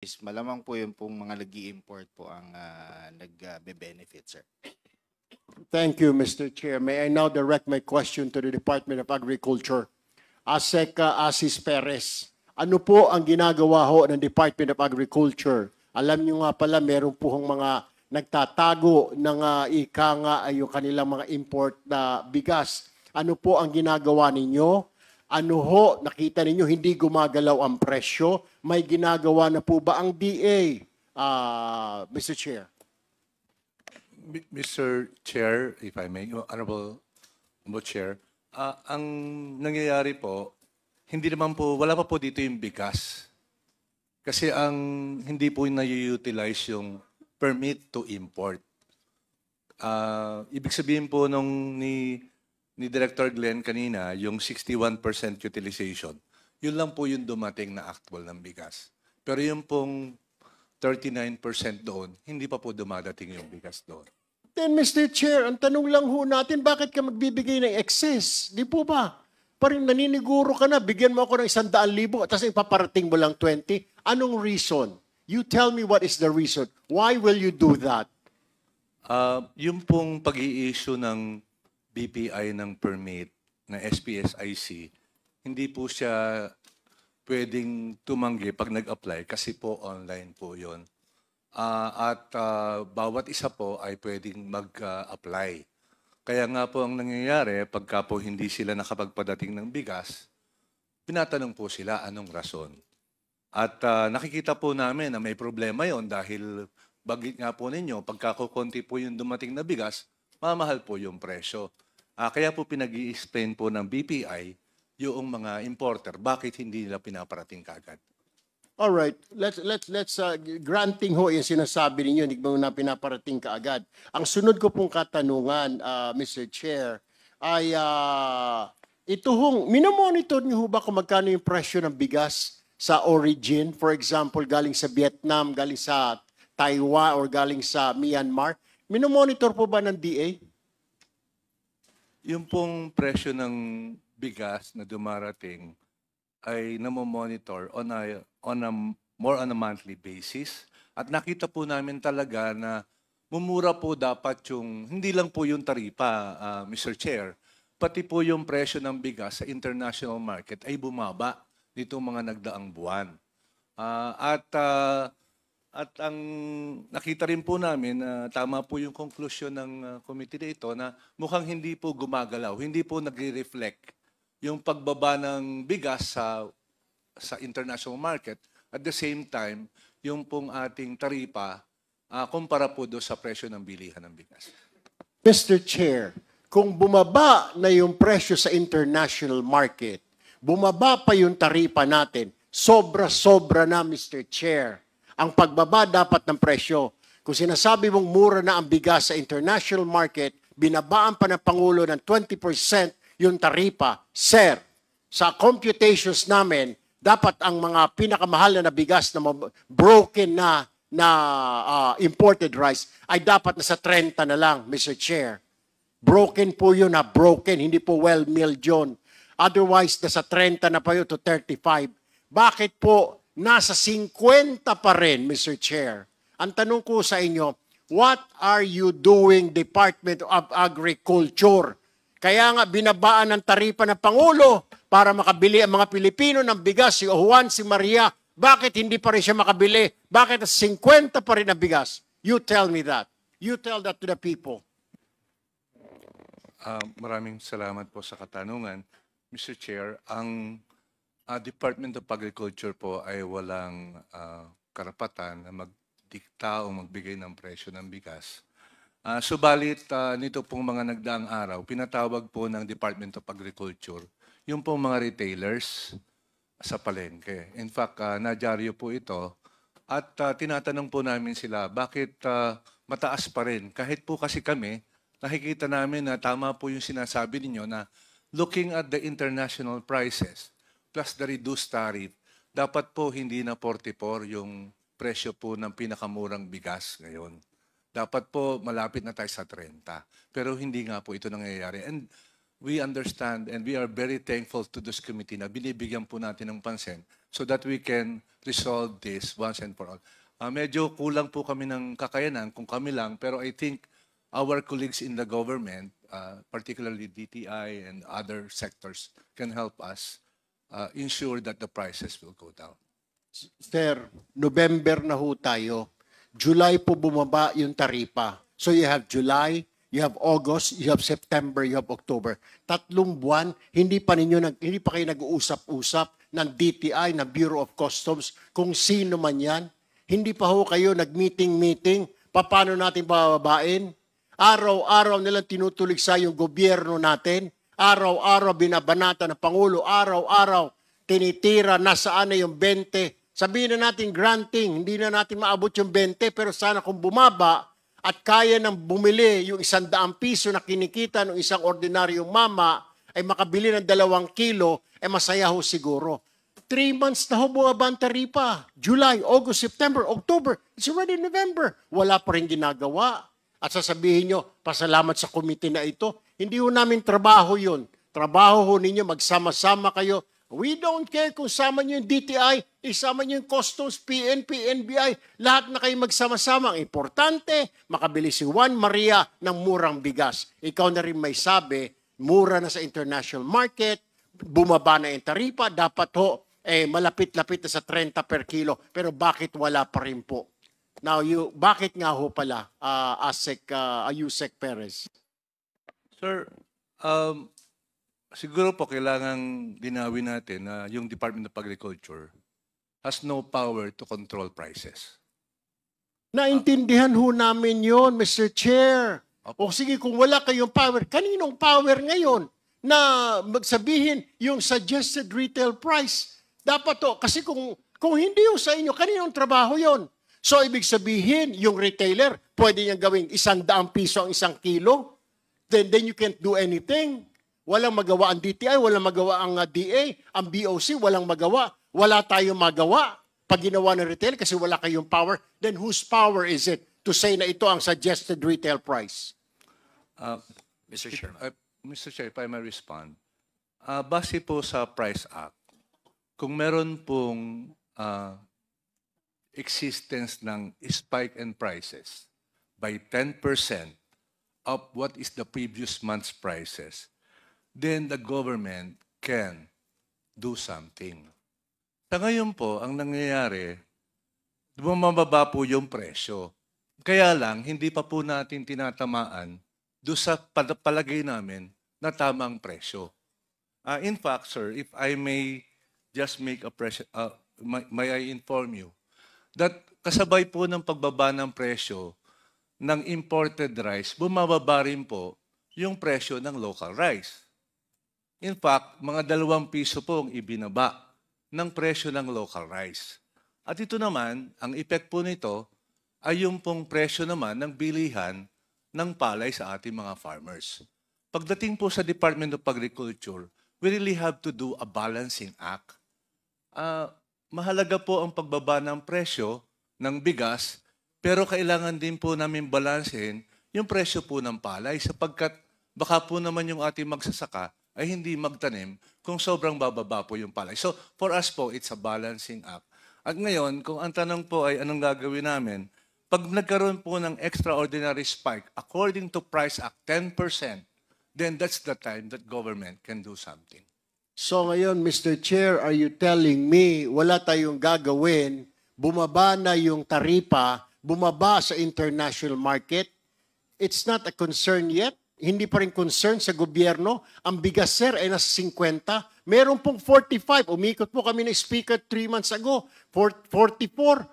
is malamang po yung pong mga nag-i-import po ang nagbe-benefit, sir. Thank you, Mr. Chair. May I now direct my question to the Department of Agriculture. Asis Perez, ano po ang ginagawa ho ng Department of Agriculture? Alam nyo nga pala, meron po hong mga nagtatago ng ika nga ay yung kanilang mga import na bigas. Ano po ang ginagawa ninyo? Ano ho, nakita ninyo hindi gumagalaw ang presyo? May ginagawa na po ba ang DA, Mr. Chair? Mr. Chair, if I may, Honorable Chair, ang nangyayari po, hindi naman po, wala pa po dito yung bigas. Kasi ang hindi po na-utilize yung permit to import. Ibig sabihin po nung ni Director Glenn kanina, yung 61% utilization, yun lang po yung dumating na actual ng bigas. Pero yung pong 39% doon, hindi pa po dumadating yung bigas doon. Then, Mr. Chair, ang tanong lang ho natin, bakit ka magbibigay ng excess? Di po ba? Parang naniniguro ka na, bigyan mo ako ng 100,000 at tapos ipaparating mo lang 20. Anong reason? You tell me what is the reason. Why will you do that? Yung pong pag-i-issue ng BPI ng permit na SPSIC, hindi po siya pwedeng tumanggi pag nag-apply kasi po online po yon. At bawat isa po ay pwedeng mag-apply. Kaya nga po ang nangyayari, pagka po hindi sila nakapagpadating ng bigas, pinatanong po sila anong rason. At nakikita po namin na may problema yon dahil bagit nga po ninyo, pagka kukunti po yung dumating na bigas, mamahal po yung presyo. Kaya po pinag-i-explain po ng BPI yung mga importer, bakit hindi nila pinaparating kagad. All right, let's granting ho yung sinasabi ninyo, hindi mo na pinaparating kaagad. Ang sunod ko pong katanungan, Mr. Chair, ay ito hong, minomonitor niyo ho ba kung magkano yung presyo ng bigas sa origin? For example, galing sa Vietnam, galing sa Taiwan, or galing sa Myanmar? Minomonitor po ba ng DA? Yung pong presyo ng bigas na dumarating ay namomonitor more on a monthly basis. At nakita po namin talaga na mumura po dapat yung, hindi lang po yung taripa, Mr. Chair, pati po yung presyo ng bigas sa international market ay bumaba nitong mga nagdaang buwan. At ang nakita rin po namin na tama po yung conclusion ng committee na ito na mukhang hindi po gumagalaw, hindi po nagre-reflect yung pagbaba ng bigas sa international market. At the same time, yung pong ating taripa kumpara po doon sa presyo ng bilihan ng bigas. Mr. Chair, kung bumaba na yung presyo sa international market, bumaba pa yung taripa natin, sobra-sobra na, Mr. Chair. Ang pagbaba dapat ng presyo. Kung sinasabi mong mura na ang bigas sa international market, binabaan pa ng Pangulo ng 20% yung taripa. Sir, sa computations namin, dapat ang mga pinakamahal na bigas na broken na imported rice ay dapat nasa 30 na lang, Mr. Chair. Broken po yun na broken, hindi po well-milled yun. Otherwise, nasa 30 na pa yun to 35. Bakit po nasa 50 pa rin, Mr. Chair? Ang tanong ko sa inyo, what are you doing, Department of Agriculture? Kaya nga binabaan ng taripa ng Pangulo para makabili ang mga Pilipino ng bigas, si Juan, si Maria. Bakit hindi pa rin siya makabili? Bakit 50 pa rin ang bigas? You tell me that. You tell that to the people. Maraming salamat po sa katanungan. Mr. Chair, ang Department of Agriculture po ay walang karapatan na magdikta o magbigay ng presyo ng bigas. Subalit, nito pong mga nagdaang araw, pinatawag po ng Department of Agriculture yung pong mga retailers sa palengke. In fact, nadyaryo po ito at tinatanong po namin sila, bakit mataas pa rin? Kahit po kasi kami, nakikita namin na tama po yung sinasabi ninyo na looking at the international prices plus the reduced tariff, dapat po hindi na 44 yung presyo po ng pinakamurang bigas ngayon. Dapat po malapit na tayo sa 30. Pero hindi nga po ito nangyayari. And we understand and we are very thankful to this committee na binibigyan po natin ng pansin so that we can resolve this once and for all. Medyo kulang po kami ng kakayanan kung kami lang, pero I think our colleagues in the government, particularly DTI and other sectors, can help us ensure that the prices will go down. Sir, November na ho tayo. July po bumaba yung taripa. So you have July, you have August, you have September, you have October. 3 buwan, hindi pa kayo nag-uusap-usap ng DTI, ng Bureau of Customs, kung sino man yan. Hindi pa ho kayo nag-meeting, paano natin bababain? Araw-araw nilang tinutuligsa yung gobyerno natin. Araw-araw binabanata ng Pangulo. Araw-araw tinitira nasaan na yung 20. Sabihin na natin granting, hindi na natin maabot yung 20, pero sana kung bumaba at kaya nang bumili yung 100 piso na kinikita ng isang ordinaryong mama ay makabili ng 2 kilo, ay masaya ho siguro. 3 months na ho bumaba ang taripa. July, August, September, October. It's already November. Wala pa rin ginagawa. At sasabihin nyo, pasalamat sa committee na ito. Hindi ho namin trabaho yun. Trabaho ho ninyo, magsama-sama kayo. We don't care kung sama nyo yung DTI, isama nyo yung Customs, PNP, NBI. Lahat na kayo magsama-sama. Ang importante, makabili si Juan Maria ng murang bigas. Ikaw na rin may sabi, mura na sa international market, bumaba na yung taripa, dapat ho, malapit-lapit na sa 30 per kilo. Pero bakit wala pa rin po? Now, bakit nga ho pala, Yusek Perez? Sir, siguro po kailangang linawin natin na yung Department of Agriculture has no power to control prices. Naintindihan ho namin yon, Mr. Chair. O sige, kung wala kayong power, kaninong power ngayon na magsabihin yung suggested retail price? Dapat to, kasi kung hindi ho sa inyo, kaninong trabaho yon? So, ibig sabihin, yung retailer, pwede niyang gawing 100 piso ang 1 kilo? Then you can't do anything. Walang magawa ang DTI, walang magawa ang DA, ang BOC, walang magawa. Wala tayong magawa pag ginawa ng retail kasi wala kayong power. Then whose power is it to say na ito ang suggested retail price? Mr. Chairman. Mr. Chair, if I may respond. Base po sa Price Act, kung meron pong existence ng spike in prices by 10% of what is the previous month's prices, then the government can do something. Sa ngayon po, ang nangyayari, bumababa po yung presyo. Kaya lang, hindi pa po natin tinatamaan doon sa palagay namin na tamang presyo. In fact, sir, if I may just make a may I inform you that kasabay po ng pagbaba ng presyo ng imported rice, bumababa rin po yung presyo ng local rice. In fact, mga 2 piso po ang ibinaba ng presyo ng local rice. At ito naman, ang effect po nito ay yung pong presyo naman ng bilihan ng palay sa ating mga farmers. Pagdating po sa Department of Agriculture, we really have to do a balancing act. Mahalaga po ang pagbaba ng presyo ng bigas, pero kailangan din po namin balansehin yung presyo po ng palay sapagkat baka po naman yung ating magsasaka ay hindi magtanim kung sobrang bababa po yung palay. So for us po, it's a balancing act. At ngayon, kung ang tanong po ay anong gagawin namin, pag nagkaroon po ng extraordinary spike, according to Price Act, 10%, then that's the time that government can do something. So ngayon, Mr. Chair, are you telling me wala tayong gagawin, bumaba na yung taripa, bumaba sa international market? It's not a concern yet? Hindi pa rin concern sa gobyerno? Ang bigas, sir, ay nasa 50. Meron pong 45. Umikot po kami ng speaker 3 months ago. 44.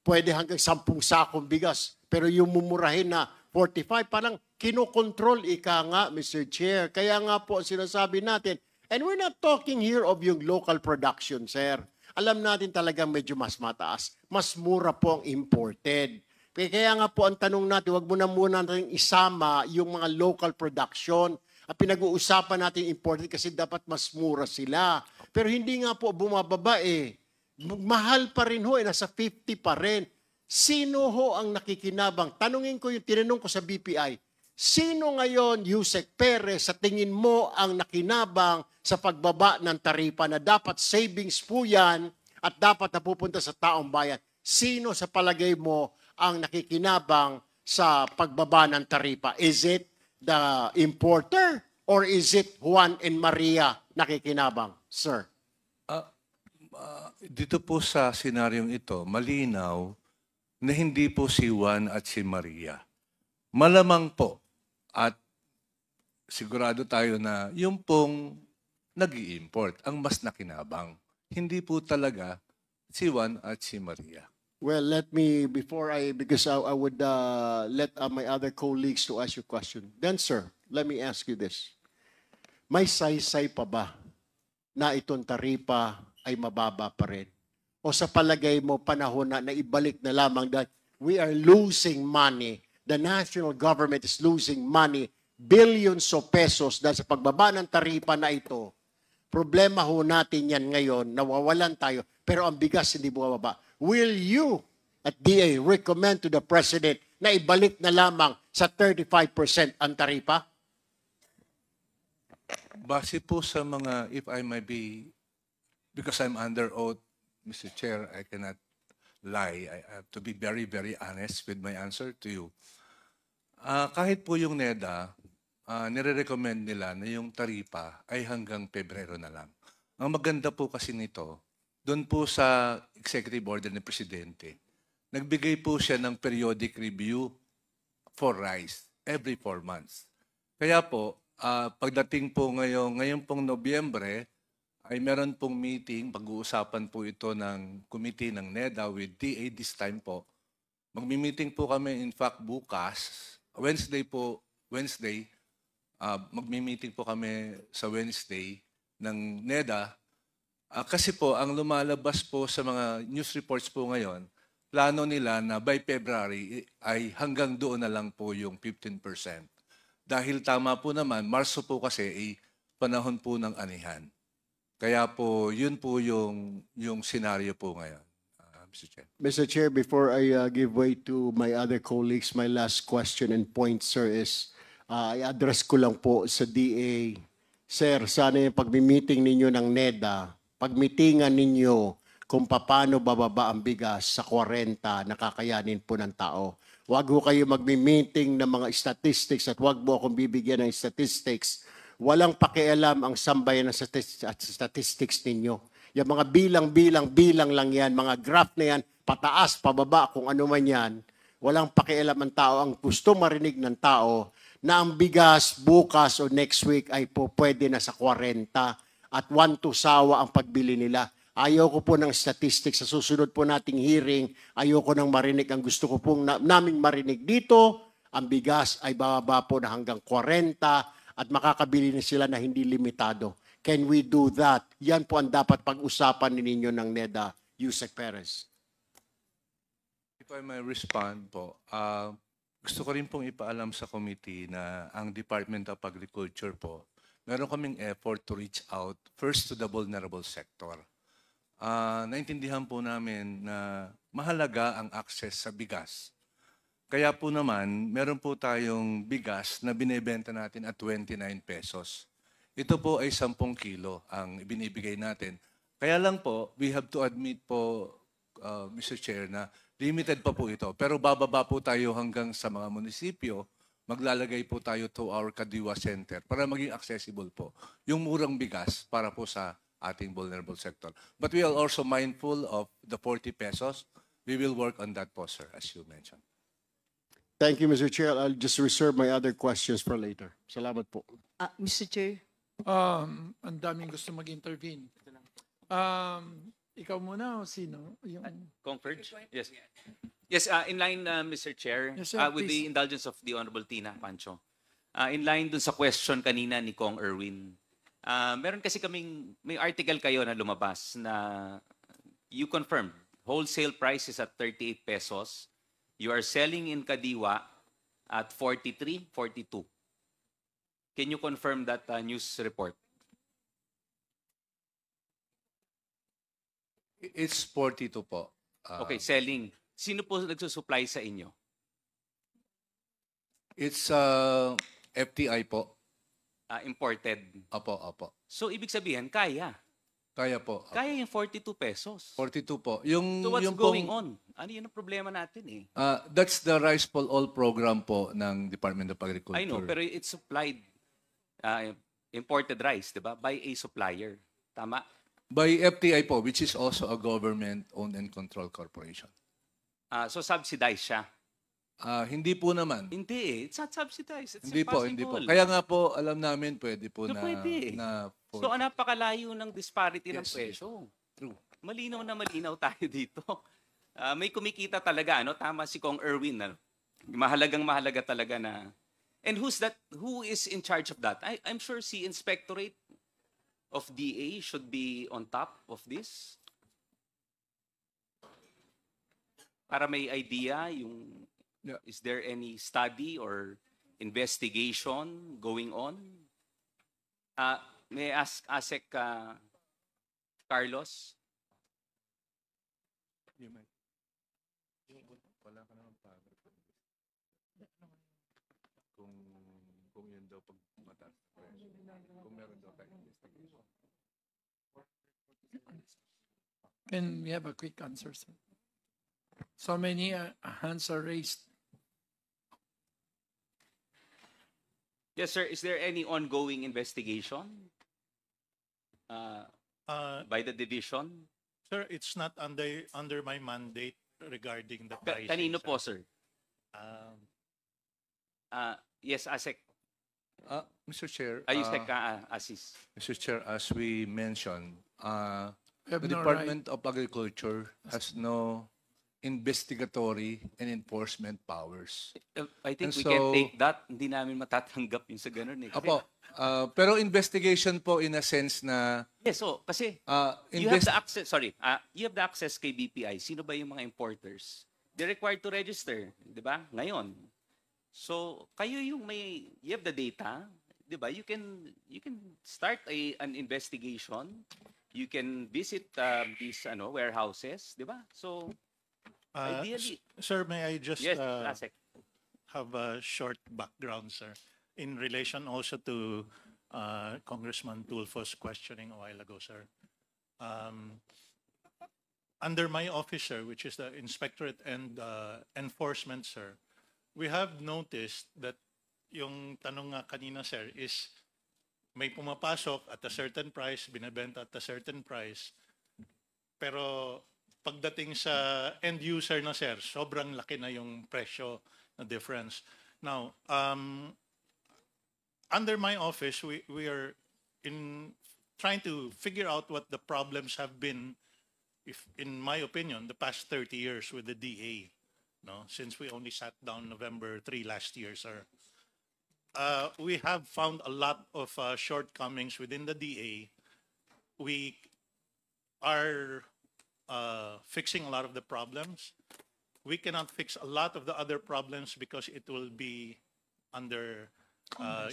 Pwede hanggang 10 sakong bigas. Pero yung mumurahin na 45, parang kinokontrol ika nga, Mr. Chair. Kaya nga po sinasabi natin, and we're not talking here of yung local production, sir. Alam natin talagang medyo mas mataas. Mas mura po ang imported. Kaya nga po ang tanong natin, wag muna natin isama yung mga local production. At pinag-uusapan natin imported kasi dapat mas mura sila. Pero hindi nga po bumababa eh. Mahal pa rin ho, nasa 50 pa rin. Sino ho ang nakikinabang? Tinanong ko sa BPI, sino ngayon, Yusek Perez, sa tingin mo ang nakinabang sa pagbaba ng taripa na dapat savings po yan at dapat napupunta sa taong bayan? Sino sa palagay mo ang nakikinabang sa pagbaba ng taripa? Is it the importer or is it Juan and Maria nakikinabang, sir? Dito po sa senaryong ito, malinaw na hindi po si Juan at si Maria. Malamang po at sigurado tayo na yung pong nag-i-import ang mas nakinabang. Hindi po talaga si Juan at si Maria. Well, because I would let my other colleagues to ask you a question. Then, sir, let me ask you this. May saysay pa ba na itong taripa ay mababa pa rin? O sa palagay mo, panahon na ibalik na lamang that we are losing money, the national government is losing money, billions of pesos dahil sa pagbaba ng taripa na ito. Problema ho natin yan ngayon, nawawalan tayo, pero ang bigas hindi bumababa. Will you at DA recommend to the President na ibalik na lamang sa 35% ang taripa? Base po sa mga, if I may be, because I'm under oath, Mr. Chair, I cannot lie. I have to be very, very honest with my answer to you. Kahit po yung NEDA, nire-recommend nila na yung taripa ay hanggang Pebrero na lang. Ang maganda po kasi nito, doon po sa executive order ng Presidente, nagbigay po siya ng periodic review for rice every 4 months. Kaya po, pagdating po ngayon pong Nobyembre, ay meron pong meeting, pag-uusapan po ito ng committee ng NEDA with DA this time po. Magmi-meeting po kami, in fact, bukas, Wednesday, magmi-meeting po kami sa Wednesday ng NEDA. Kasi po, ang lumalabas po sa mga news reports po ngayon, plano nila na by February ay hanggang doon na lang po yung 15%. Dahil tama po naman, Marso po kasi ay panahon po ng anihan. Kaya po, yun po yung senaryo po ngayon, Mr. Chair. Mr. Chair, before I give way to my other colleagues, my last question and point, sir, is i-address ko lang po sa DA. Sir, sana yung pag-meeting ninyo ng NEDA, pag-meetingan ninyo kung paano bababa ang bigas sa 40 na kakayanin po ng tao. Huwag ho kayo mag-meeting ng mga statistics at huwag mo akong bibigyan ng statistics. Walang pakialam ang sambayan ng statistics ninyo. Yung mga bilang lang yan, mga graph na yan, pataas, pababa, kung ano man yan. Walang pakialam ang tao. Ang gusto marinig ng tao na ang bigas bukas o next week ay po pwede na sa 40 at 1 to sawa ang pagbili nila. Ayoko po ng statistics. Sa susunod po nating hearing, ayoko nang marinig. Ang gusto ko pong naming marinig dito, ang bigas ay bababa po na hanggang 40 at makakabili na sila na hindi limitado. Can we do that? Yan po ang dapat pag-usapan ninyo ng NEDA, Yusek Perez. If I may respond po, gusto ko rin pong ipaalam sa committee na ang Department of Agriculture po, meron kaming effort to reach out first to the vulnerable sector. Naintindihan po namin na mahalaga ang access sa bigas. Kaya po naman, meron po tayong bigas na binebenta natin at 29 pesos. Ito po ay 10 kilo ang binibigay natin. Kaya lang po, we have to admit po, Mr. Chair, na limited pa po ito. Pero bababa po tayo hanggang sa mga munisipyo, maglalagay po tayo to our Kadiwa Center para maging accessible po yung murang bigas para po sa ating vulnerable sector. But we are also mindful of the 40 pesos. We will work on that po, sir, as you mentioned. Thank you, Mr. Chair. I'll just reserve my other questions for later. Salamat po. Mr. Chair. Ang daming gusto mag-intervene. Ikaw muna o sino? Yung... Converge? Yes. Yes, in line, Mr. Chair, Yes, sir, with the indulgence of the Honorable Tina Pancho. In line dun sa question kanina ni Kong Erwin, meron kasi may article kayo na lumabas na you confirmed wholesale price is at 38 pesos. You are selling in Kadiwa at 43, 42. Can you confirm that news report? It's 42 po. Okay, selling. Sino po nagsusupply sa inyo? It's FTI po. Imported. Opo. So, ibig sabihin, kaya. Kaya po. Opo. Kaya yung 42 pesos. 42 po. Yung, So, what's yung going pong, on? Ano yun ang problema natin eh? That's the Rice for All program po ng Department of Agriculture. I know, pero it's supplied, imported rice, di ba? By a supplier. Tama? By FTI po, which is also a government-owned and controlled corporation. So, subsidized siya. Hindi po naman. Hindi eh. It's not subsidized. It's Hindi po. impossible. Kaya nga po, alam namin, pwede po So, na... pwede. na So, napakalayo ng disparity ng Yes, presyo. True. Malinaw na malinaw tayo dito. May kumikita talaga, ano? Tama si Kong Erwin. Ano? Mahalaga talaga na... And who is in charge of that? I'm sure si Inspectorate of DA should be on top of this. Para may idea yung... Yeah. Is there any study or investigation going on? May I ask ASEC Carlos? Wala ka naman pa. Kung yun daw pag mataas na presyo. Kung meron daw tayo investigation. Can we have a quick answer, sir? So many hands are raised. Yes, sir. Is there any ongoing investigation by the division? Sir, it's not under my mandate regarding the pricing. Kanino sir. po, sir? Yes, ASEC. Mr. Chair, ASEC, Asis. Mr. Chair, as we mentioned, We have the no Department of Agriculture has no investigatory and enforcement powers. I think And we can so- take that. Hindi namin matatanggap yung sa ganun eh. Kasi- Apo, pero investigation po in a sense na Yes, so kasi you have the access, you have the access kay BPI. Sino ba yung mga importers? They're required to register, di ba? Ngayon. So, kayo yung you have the data, di ba? You can start an investigation. You can visit these warehouses, di ba? So, ideally, Sir, may I just yes, ASEC. have a short background, sir, in relation also to Congressman Tulfo's questioning a while ago, sir. Under my office, sir, which is the Inspectorate and Enforcement, sir, we have noticed that yung tanong nga kanina, sir, is may pumapasok at a certain price, binebenta at a certain price, pero pagdating sa end user na, sir, sobrang laki na yung presyo na difference. Now, under my office, we are in trying to figure out what the problems have been, if in my opinion, the past 30 years with the DA, no? Since we only sat down November 3 last year, sir. We have found a lot of shortcomings within the DA. We are fixing a lot of the problems. We cannot fix a lot of the other problems because it will be under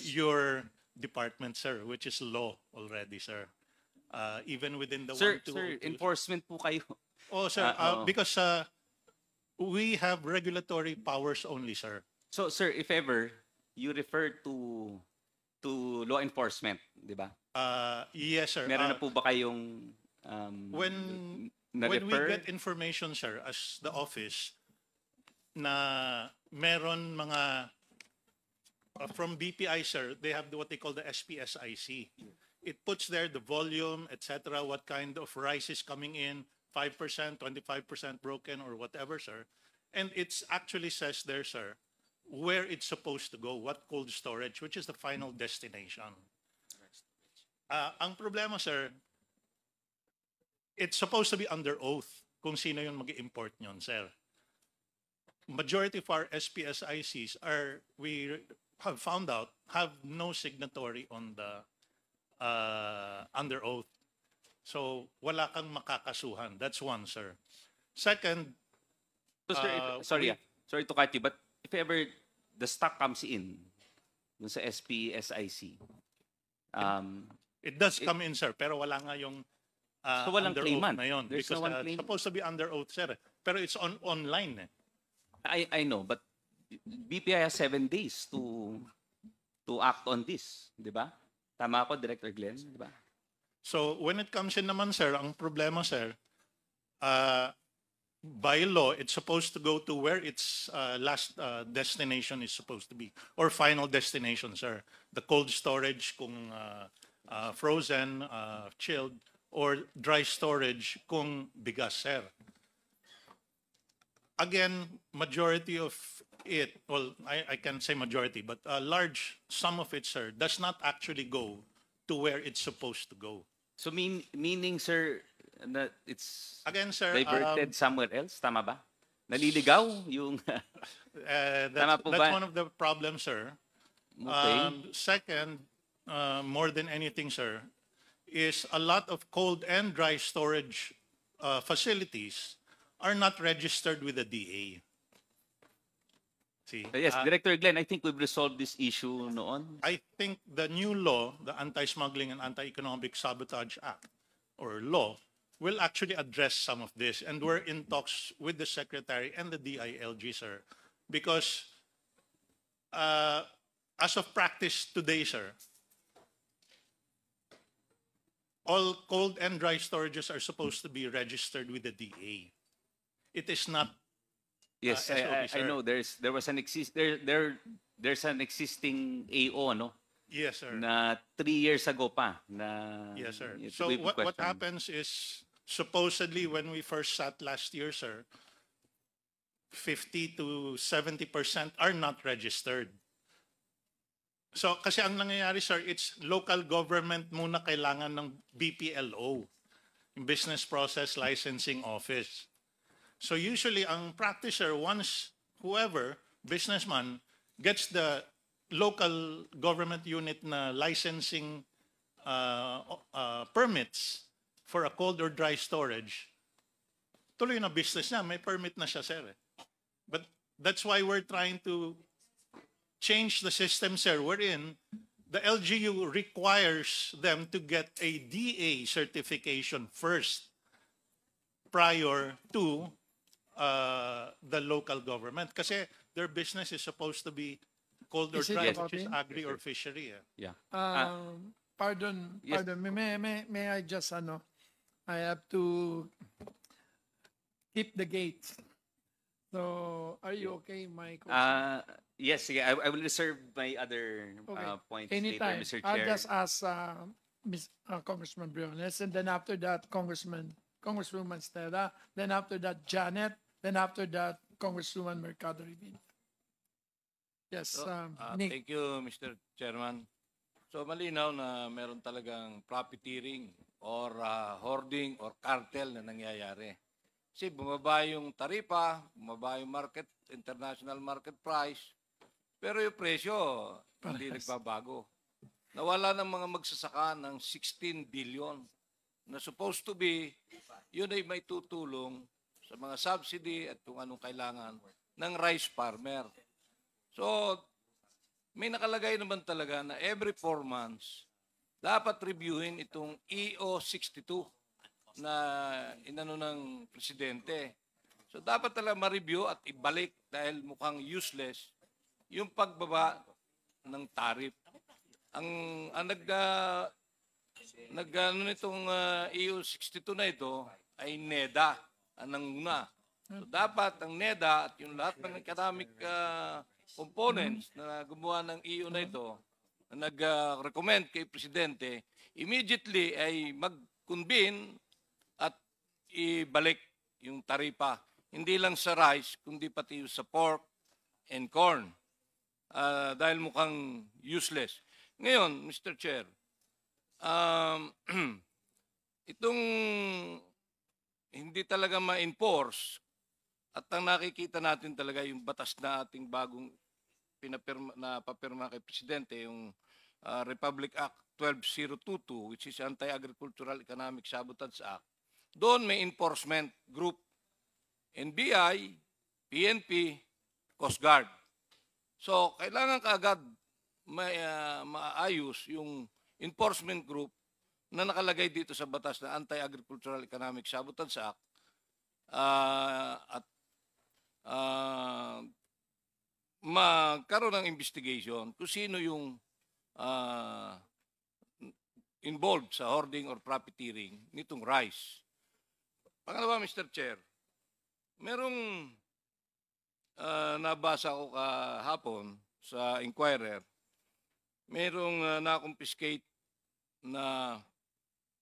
your department, sir, which is law already, sir. Even within the Sir, 1202. enforcement po kayo. Oh, sir, oo. because we have regulatory powers only, sir. So, sir, if ever you refer to law enforcement, di ba? Yes, sir. Meron na po ba kayong When we na-refer? get information, sir, as the office, na meron mga from BPI, sir, they have what they call the SPSIC. It puts there the volume, etc., what kind of rice is coming in, 5%, 25% broken, or whatever, sir. And it's actually says there, sir, where it's supposed to go, what cold storage, which is the final destination. Ang problema, sir, it's supposed to be under oath kung sino yung mag-import nyon, sir. Majority of our SPSICs are, we have found out, have no signatory on the under oath. So, wala kang makakasuhan. That's one, sir. Second, So, sir, sorry to cut you, but if ever the stock comes in dun sa SPSIC, it does come in, sir, pero wala nga yung So walang under claimant. oath na yun. There's Because no one claim. supposed to be under oath, sir. Pero it's online eh. I know, but BPI has 7 days to act on this, di ba? Tama ako, Director Glenn, di ba? So when it comes in naman, sir, ang problema, sir, by law, it's supposed to go to where its last destination is supposed to be, or final destination, sir. The cold storage kung frozen, chilled, or dry storage kung bigas, sir. Again, majority of it, well, I can't say majority, but a large sum of it, sir, does not actually go to where it's supposed to go. So meaning, sir, that it's Again, sir, diverted somewhere else, tama ba? Naliligaw yung Tama po that's ba? one of the problems, sir. Okay. Second, more than anything, sir, is a lot of cold and dry storage facilities are not registered with the DA. See, Yes, Director Glenn, I think we've resolved this issue noon. I think the new law, the Anti-Smuggling and Anti-Economic Sabotage Act, or law, will actually address some of this. And we're in talks with the Secretary and the DILG, sir. Because as of practice today, sir, all cold and dry storages are supposed to be registered with the DA. It is not. Yes, SOP, I sir. know there's an existing AO, no? Yes, sir. Na 3 years ago pa na Yes, sir. it- So we've what questioned. happens is, supposedly when we first sat last year, sir, 50 to 70% are not registered. So kasi ang nangyayari, sir, it's local government muna kailangan ng BPLO, yung Business Process Licensing Office. So usually ang practice, sir, once whoever, businessman, gets the local government unit na licensing permits for a cold or dry storage, tuloy na business niya, may permit na siya, sir. But that's why we're trying to change the system, sir, wherein the LGU requires them to get a DA certification first prior to the local government. Kasi their business is supposed to be cold or Is it dry, about which is him? agri or fishery. Yeah. Pardon, Yes. pardon. May I just, I have to keep the gates. So, are you okay, my question? Yes, sige, I will reserve my other points Anytime. later, Mr. I'll Chair. just ask Congressman Briones, and then after that, Congresswoman Stella, then after that, Janet, then after that, Congresswoman Mercado Rivera. Yes, Nick. Thank you, Mr. Chairman. So malinaw na meron talagang profiteering or hoarding or cartel na nangyayari. Kasi bumaba yung taripa, bumaba yung international market price, pero yung presyo hindi nagbabago. Nawala ng mga magsasaka ng 16 billion na supposed to be, yun ay may tutulong sa mga subsidy at kung anong kailangan ng rice farmer. So, may nakalagay naman talaga na every 4 months, dapat reviewin itong EO62 na inano ng presidente. So, dapat talaga ma-review at ibalik dahil mukhang useless yung pagbaba ng tarif. Ang nitong EO62 na ito ay NEDA, ang nanguna. So, dapat ang NEDA at yung lahat ng economic components na gumawa ng EU na ito, na nag-recommend kay Presidente, immediately ay mag-convene at ibalik yung taripa. Hindi lang sa rice, kundi pati sa pork and corn. Dahil mukhang useless. Ngayon, Mr. Chair, itong hindi talaga ma-enforce at ang nakikita natin talaga yung batas na ating bagong papirma kay Presidente, yung Republic Act 12022, which is Anti-Agricultural Economic Sabotage Act. Doon may enforcement group, NBI, PNP, Coast Guard. So, kailangan kaagad maayos yung enforcement group na nakalagay dito sa batas na Anti-Agricultural Economic Sabotage Act at magkaroon ng investigation kung sino yung involved sa hoarding or profiteering nitong rice. Pangalawa, Mr. Chair, merong nabasa ko kahapon sa Inquirer, merong na-confiscate na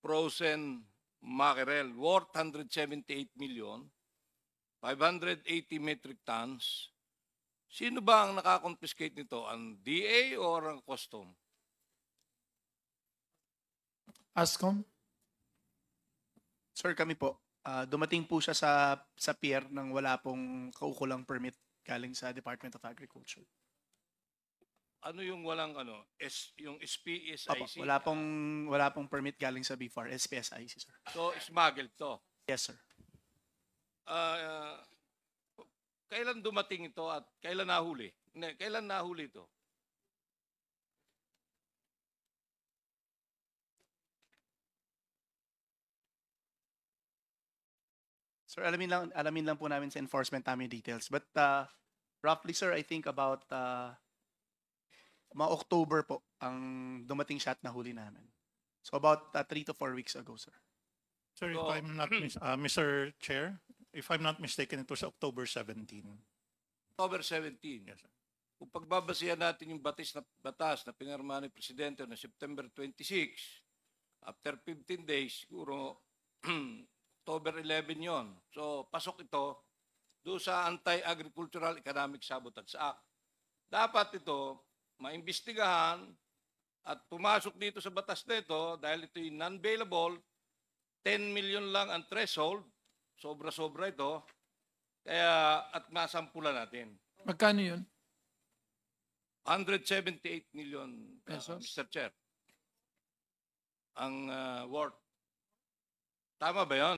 frozen mackerel worth 178 million, 580 metric tons. Sino ba ang nakakonfiscate nito? Ang DA or ang custom? ASCOM? Sir, kami po. Dumating po siya sa pier nang wala pong kaukulang permit galing sa Department of Agriculture. Ano yung walang yung Opo, SPSIC? wala pong permit galing sa BFAR, SPSIC, sir. So, smuggled to. Yes, sir. Kailan dumating ito at kailan nahuli? Kailan nahuli ito? Sir, alamin lang po namin sa enforcement namin details. But roughly, sir, I think about mga October po ang dumating siya at nahuli namin. So about 3 to 4 weeks ago, sir. Sir, if I'm not, Mr. Chair, if I'm not mistaken, it was October 17. October 17. Yes, sir. Kung pagbabasihan natin yung batas na pinirma ni Presidente na September 26, after 15 days, siguro October 11 yon. So, pasok ito doon sa Anti-Agricultural Economic Sabotage Act. Dapat ito maimbestigahan at pumasok dito sa batas na ito dahil ito yung non-bailable, 10 million lang ang threshold, sobra-sobra ito, kaya at masampulan natin. Magkano yun? 178 million Pesos? Mr. Chair. Ang worth. Tama ba yun?